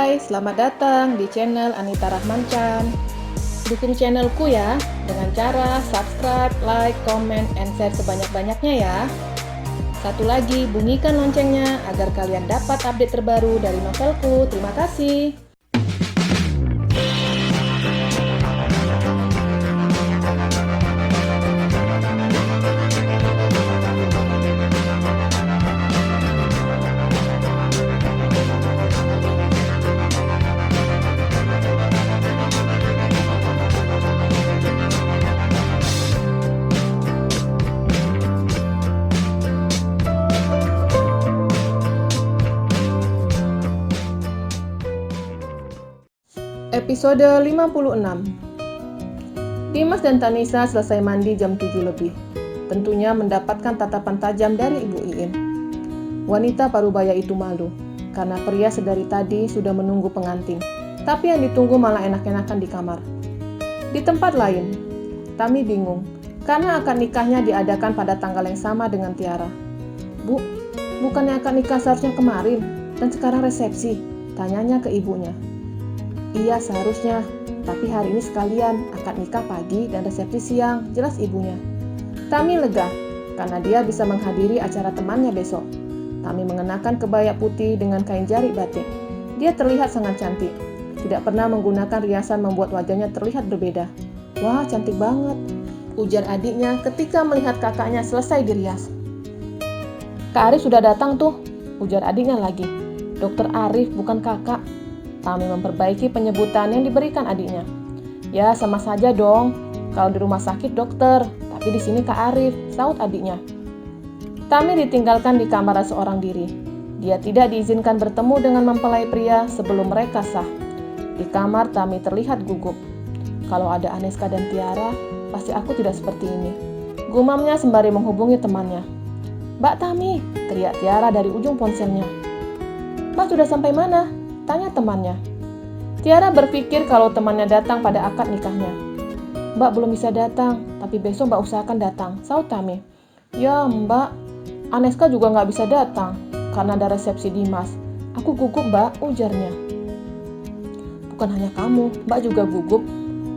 Hai, selamat datang di channel Anita Rahmanchan. Dukung channelku ya dengan cara subscribe, like, comment, and share sebanyak-banyaknya ya. Satu lagi, bunyikan loncengnya agar kalian dapat update terbaru dari novelku. Terima kasih. Episode 56. Dimas dan Tanisa selesai mandi jam 7 lebih. Tentunya mendapatkan tatapan tajam dari Ibu Iin. Wanita parubaya itu malu, karena pria sedari tadi sudah menunggu pengantin. Tapi yang ditunggu malah enak-enakan di kamar. Di tempat lain, Tami bingung, karena akad nikahnya diadakan pada tanggal yang sama dengan Tiara. Bu, bukannya akad nikah seharusnya kemarin, dan sekarang resepsi? Tanyanya ke ibunya. Iya seharusnya, tapi hari ini sekalian akad nikah pagi dan resepsi siang, jelas ibunya. Tami lega, karena dia bisa menghadiri acara temannya besok. Tami mengenakan kebaya putih dengan kain jari batik. Dia terlihat sangat cantik, tidak pernah menggunakan riasan membuat wajahnya terlihat berbeda. Wah, cantik banget, ujar adiknya ketika melihat kakaknya selesai dirias. Kak Arif sudah datang tuh, ujar adiknya lagi. Dokter Arif bukan kakak. Tami memperbaiki penyebutan yang diberikan adiknya. Ya, sama saja dong. Kalau di rumah sakit dokter, tapi di sini Kak Arif, saut adiknya. Tami ditinggalkan di kamar seorang diri. Dia tidak diizinkan bertemu dengan mempelai pria sebelum mereka sah. Di kamar Tami terlihat gugup. Kalau ada Aneska dan Tiara, pasti aku tidak seperti ini. Gumamnya sembari menghubungi temannya. Mbak Tami, teriak Tiara dari ujung ponselnya. Mbak sudah sampai mana? Tanya temannya. Tiara berpikir kalau temannya datang pada akad nikahnya. Mbak belum bisa datang, tapi besok Mbak usahakan datang, saut Tami. Ya Mbak, Aneska juga nggak bisa datang, karena ada resepsi Dimas. Aku gugup Mbak, ujarnya. Bukan hanya kamu, Mbak juga gugup.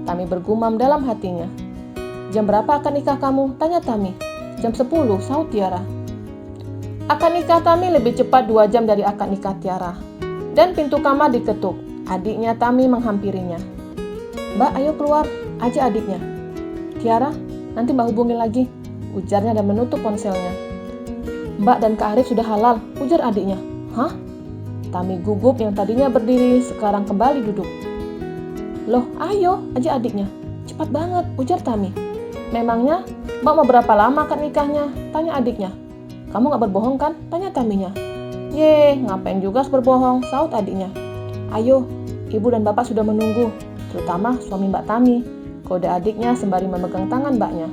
Tami bergumam dalam hatinya. Jam berapa akad nikah kamu? Tanya Tami. Jam 10, saut Tiara. Akad nikah Tami lebih cepat 2 jam dari akad nikah Tiara. Dan pintu kamar diketuk. Adiknya Tami menghampirinya. Mbak, ayo keluar, aja adiknya. Tiara, nanti Mbak hubungin lagi, ujarnya dan menutup ponselnya. Mbak dan Kak Arif sudah halal, ujar adiknya. Hah? Tami gugup yang tadinya berdiri, sekarang kembali duduk. Loh, ayo, aja adiknya. Cepat banget, ujar Tami. Memangnya, Mbak mau berapa lama akad nikahnya? Tanya adiknya. Kamu gak berbohong kan? Tanya Taminya. Ye, ngapain juga harus berbohong, saut adiknya. Ayo, ibu dan bapak sudah menunggu, terutama suami Mbak Tami, kode adiknya sembari memegang tangan mbaknya.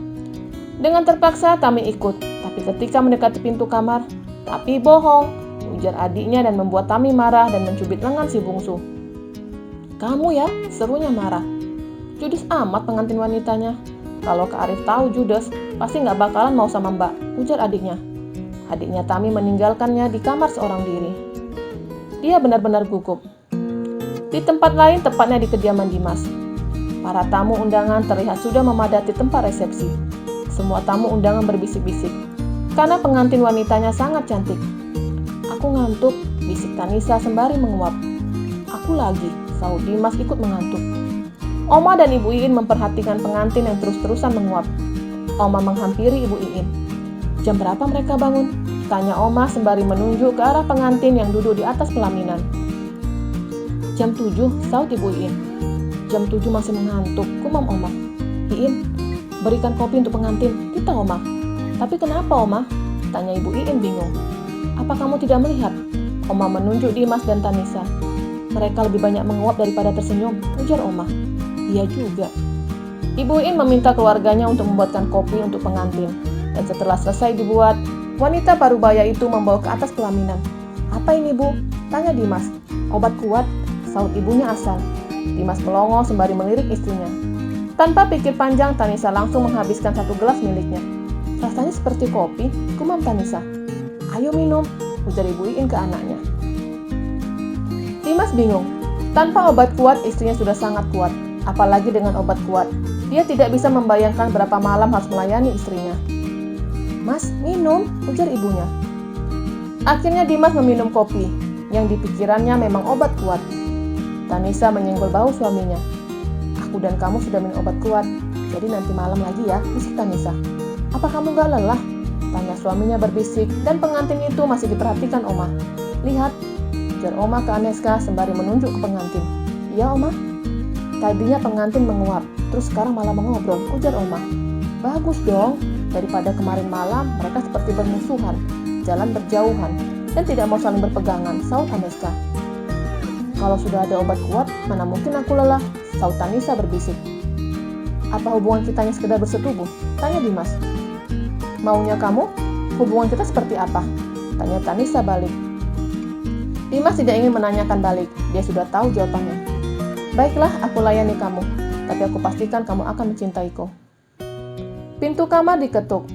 Dengan terpaksa Tami ikut, tapi ketika mendekati pintu kamar, tapi bohong, ujar adiknya dan membuat Tami marah dan mencubit lengan si bungsu. Kamu ya, serunya marah. Judes amat pengantin wanitanya. Kalau Kak Arif tahu judes, pasti nggak bakalan mau sama mbak, ujar adiknya. Adiknya Tami meninggalkannya di kamar seorang diri. Dia benar-benar gugup. Di tempat lain, tepatnya di kediaman Dimas. Para tamu undangan terlihat sudah memadati tempat resepsi. Semua tamu undangan berbisik-bisik, karena pengantin wanitanya sangat cantik. Aku ngantuk, bisik Tanisa sembari menguap. Aku lagi, saut Dimas ikut mengantuk. Oma dan Ibu Iin memperhatikan pengantin yang terus-terusan menguap. Oma menghampiri Ibu Iin. Jam berapa mereka bangun? Tanya Oma sembari menunjuk ke arah pengantin yang duduk di atas pelaminan. Jam 7, saut Ibu Iin. Jam 7 masih mengantuk, kumam Oma. Iin, berikan kopi untuk pengantin, kita Oma. Tapi kenapa Oma? Tanya Ibu Iin bingung. Apa kamu tidak melihat? Oma menunjuk Dimas dan Tanisa. Mereka lebih banyak menguap daripada tersenyum, ujar Oma. Iya juga. Ibu Iin meminta keluarganya untuk membuatkan kopi untuk pengantin. Dan setelah selesai dibuat, wanita parubaya itu membawa ke atas pelaminan. Apa ini Bu? Tanya Dimas. Obat kuat, saut ibunya asal. Dimas melongo sembari melirik istrinya. Tanpa pikir panjang, Tanisa langsung menghabiskan 1 gelas miliknya. Rasanya seperti kopi, gumam Tanisa. Ayo minum, ujar Ibu Iin ke anaknya. Dimas bingung, Tanpa obat kuat, istrinya sudah sangat kuat. Apalagi dengan obat kuat, dia tidak bisa membayangkan berapa malam harus melayani istrinya. "Mas, minum," ujar ibunya. Akhirnya Dimas meminum kopi, yang di pikirannya memang obat kuat. Tanisa menyenggol bahu suaminya. "Aku dan kamu sudah minum obat kuat, jadi nanti malam lagi ya," bisik Tanisa. "Apa kamu gak lelah?" tanya suaminya berbisik, dan pengantin itu masih diperhatikan Oma. "Lihat," ujar Oma ke Aneska sembari menunjuk ke pengantin. "Iya, Oma." "Tadinya pengantin menguap, terus sekarang malah mengobrol," ujar Oma. "Bagus dong, daripada kemarin malam mereka seperti bermusuhan, jalan berjauhan, dan tidak mau saling berpegangan," saut Aneska. "Kalau sudah ada obat kuat, mana mungkin aku lelah," saut Tanisa berbisik. "Apa hubungan kita hanya sekedar bersetubuh?" tanya Dimas. "Maunya kamu? Hubungan kita seperti apa?" tanya Tanisa balik. Dimas tidak ingin menanyakan balik, dia sudah tahu jawabannya. "Baiklah, aku layani kamu, tapi aku pastikan kamu akan mencintaiku." Pintu kamar diketuk.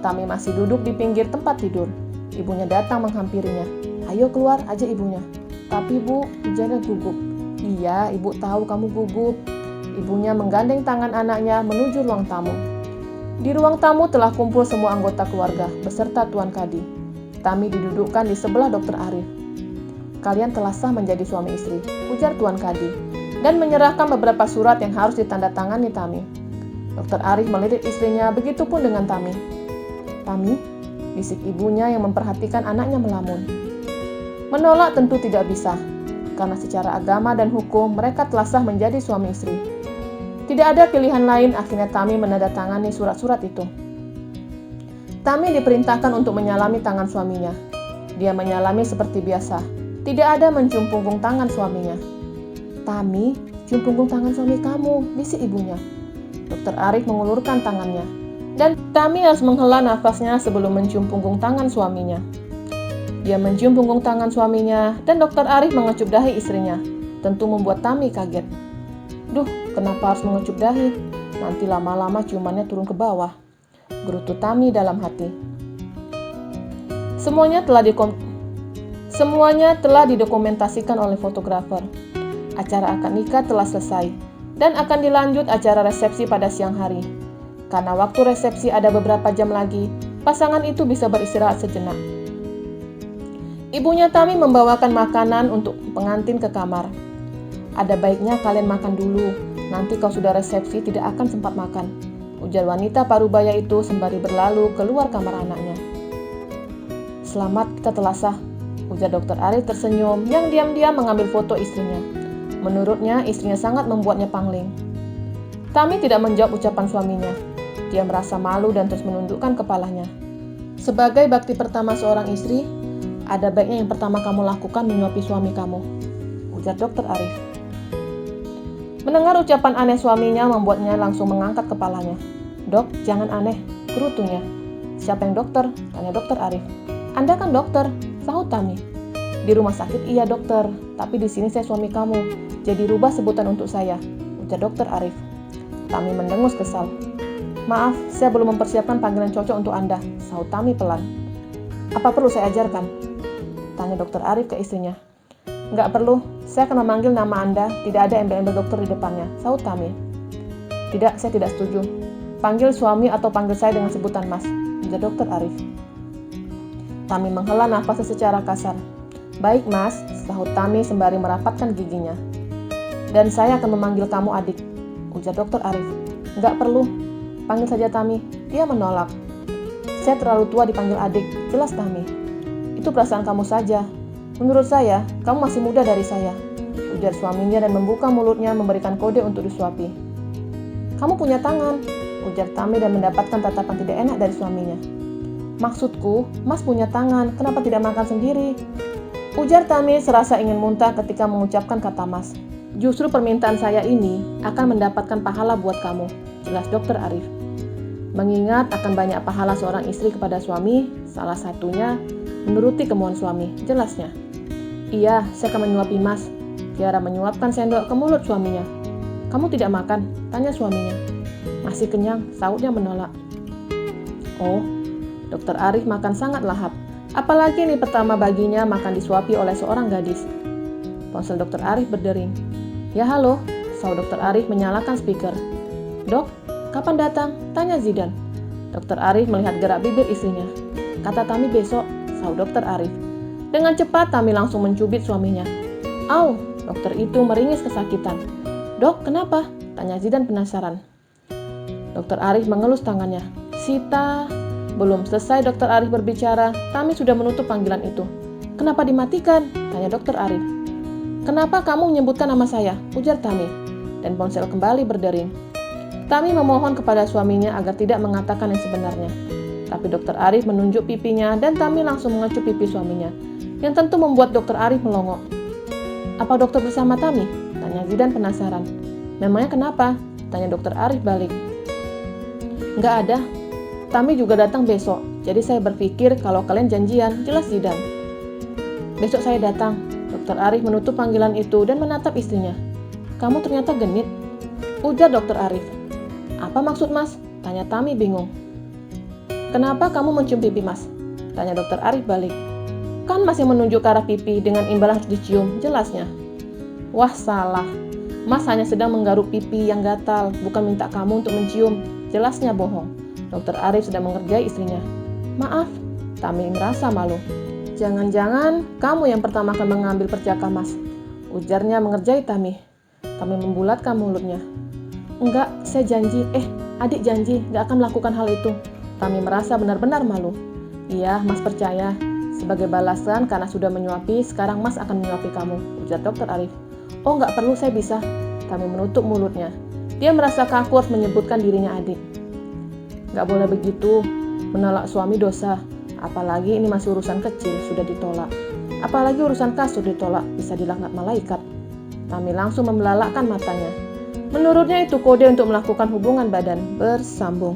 Tami masih duduk di pinggir tempat tidur. Ibunya datang menghampirinya. "Ayo keluar," aja ibunya. "Tapi Bu," ujarnya gugup. "Iya, ibu tahu kamu gugup." Ibunya menggandeng tangan anaknya menuju ruang tamu. Di ruang tamu telah kumpul semua anggota keluarga beserta Tuan Kadi. Tami didudukkan di sebelah Dokter Arif. "Kalian telah sah menjadi suami istri," ujar Tuan Kadi, dan menyerahkan beberapa surat yang harus ditandatangani Tami. Dokter Arif melirik istrinya, begitupun dengan Tami. "Tami," bisik ibunya yang memperhatikan anaknya melamun. Menolak tentu tidak bisa, karena secara agama dan hukum mereka telah sah menjadi suami istri. Tidak ada pilihan lain, akhirnya Tami menandatangani surat-surat itu. Tami diperintahkan untuk menyalami tangan suaminya. Dia menyalami seperti biasa. Tidak ada mencium punggung tangan suaminya. "Tami, cium punggung tangan suami kamu," bisik ibunya. Dokter Arif mengulurkan tangannya, dan Tami harus menghela nafasnya sebelum mencium punggung tangan suaminya. Dia mencium punggung tangan suaminya, dan Dokter Arif mengecup dahi istrinya. Tentu membuat Tami kaget. "Duh, kenapa harus mengecup dahi? Nanti lama-lama ciumannya turun ke bawah," gerutu Tami dalam hati. Semuanya telah didokumentasikan oleh fotografer. Acara akad nikah telah selesai, dan akan dilanjut acara resepsi pada siang hari. Karena waktu resepsi ada beberapa jam lagi, pasangan itu bisa beristirahat sejenak. Ibunya Tami membawakan makanan untuk pengantin ke kamar. "Ada baiknya kalian makan dulu, nanti kalau sudah resepsi tidak akan sempat makan," ujar wanita parubaya itu sembari berlalu keluar kamar anaknya. "Selamat, kita telah sah," ujar Dokter Arif tersenyum yang diam-diam mengambil foto istrinya. Menurutnya, istrinya sangat membuatnya pangling. Tami tidak menjawab ucapan suaminya. Dia merasa malu dan terus menundukkan kepalanya. "Sebagai bakti pertama seorang istri, ada baiknya yang pertama kamu lakukan menyuapi suami kamu," ujar Dokter Arif. Mendengar ucapan aneh suaminya membuatnya langsung mengangkat kepalanya. "Dok, jangan aneh," gerutunya. "Siapa yang dokter?" tanya Dokter Arif. "Anda kan dokter," sahut Tami. "Di rumah sakit iya dokter, tapi di sini saya suami kamu, jadi rubah sebutan untuk saya," ujar Dokter Arif. Tami mendengus kesal. "Maaf, saya belum mempersiapkan panggilan cocok untuk Anda," sahut Tami pelan. "Apa perlu saya ajarkan?" tanya Dokter Arif ke istrinya. "Nggak perlu, saya akan memanggil nama Anda, tidak ada embel-embel dokter di depannya," sahut Tami. "Tidak, saya tidak setuju. Panggil suami atau panggil saya dengan sebutan Mas," ujar Dokter Arif. Tami menghela nafasnya secara kasar. "Baik Mas," sahut Tami sembari merapatkan giginya. "Dan saya akan memanggil kamu adik," ujar Dokter Arif. "Nggak perlu, panggil saja Tami," dia menolak. "Saya terlalu tua dipanggil adik," jelas Tami. "Itu perasaan kamu saja. Menurut saya, kamu masih muda dari saya," ujar suaminya dan membuka mulutnya memberikan kode untuk disuapi. "Kamu punya tangan," ujar Tami dan mendapatkan tatapan tidak enak dari suaminya. "Maksudku, Mas punya tangan, kenapa tidak makan sendiri?" ujar Tami serasa ingin muntah ketika mengucapkan kata Mas. "Justru permintaan saya ini akan mendapatkan pahala buat kamu," jelas Dokter Arif. Mengingat akan banyak pahala seorang istri kepada suami, salah satunya menuruti kemauan suami, jelasnya. "Iya, saya akan menyuapi Mas." Tiara menyuapkan sendok ke mulut suaminya. "Kamu tidak makan?" tanya suaminya. "Masih kenyang," sahutnya menolak. Oh, Dokter Arif makan sangat lahap. Apalagi ini pertama baginya makan disuapi oleh seorang gadis. Ponsel Dr. Arif berdering. Ya halo, sahut Dr. Arif menyalakan speaker. Dok, kapan datang? Tanya Zidan. Dr. Arif melihat gerak bibir istrinya. Kata Tami besok, sahut Dr. Arif. Dengan cepat Tami langsung mencubit suaminya. Au, dokter itu meringis kesakitan. Dok, kenapa? Tanya Zidan penasaran. Dr. Arif mengelus tangannya. Sita. Belum selesai Dr. Arif berbicara, Tami sudah menutup panggilan itu. Kenapa dimatikan? Tanya Dr. Arif. Kenapa kamu menyebutkan nama saya? Ujar Tami. Dan ponsel kembali berdering. Tami memohon kepada suaminya agar tidak mengatakan yang sebenarnya. Tapi Dr. Arif menunjuk pipinya dan Tami langsung mengecup pipi suaminya, yang tentu membuat Dr. Arif melongok. Apa dokter bersama Tami? Tanya Zidan penasaran. Memangnya kenapa? Tanya Dr. Arif balik. Nggak ada. Tami juga datang besok, jadi saya berpikir kalau kalian janjian, jelas Zidan. Besok saya datang. Dr. Arif menutup panggilan itu dan menatap istrinya. Kamu ternyata genit, ujar Dr. Arif. Apa maksud mas? Tanya Tami bingung. Kenapa kamu mencium pipi mas? Tanya Dr. Arif balik. Kan mas yang menunjuk ke arah pipi dengan imbalan harus dicium, jelasnya. Wah salah, mas hanya sedang menggaruk pipi yang gatal, bukan minta kamu untuk mencium, jelasnya bohong. Dr. Arif sedang mengerjai istrinya. Maaf, Tami merasa malu. Jangan-jangan kamu yang pertama akan mengambil perjaka mas, ujarnya mengerjai Tami. Tami membulatkan mulutnya. Enggak, saya janji, adik janji gak akan melakukan hal itu. Tami merasa benar-benar malu. Iya, mas percaya. Sebagai balasan karena sudah menyuapi, sekarang mas akan menyuapi kamu, ujar Dr. Arif. Oh gak perlu, saya bisa. Tami menutup mulutnya. Dia merasa kaku harus menyebutkan dirinya adik. Gak boleh begitu, menolak suami dosa. Apalagi ini masih urusan kecil, sudah ditolak. Apalagi urusan kasur ditolak, bisa dilaknat malaikat. Tami langsung membelalakkan matanya. Menurutnya itu kode untuk melakukan hubungan badan bersambung.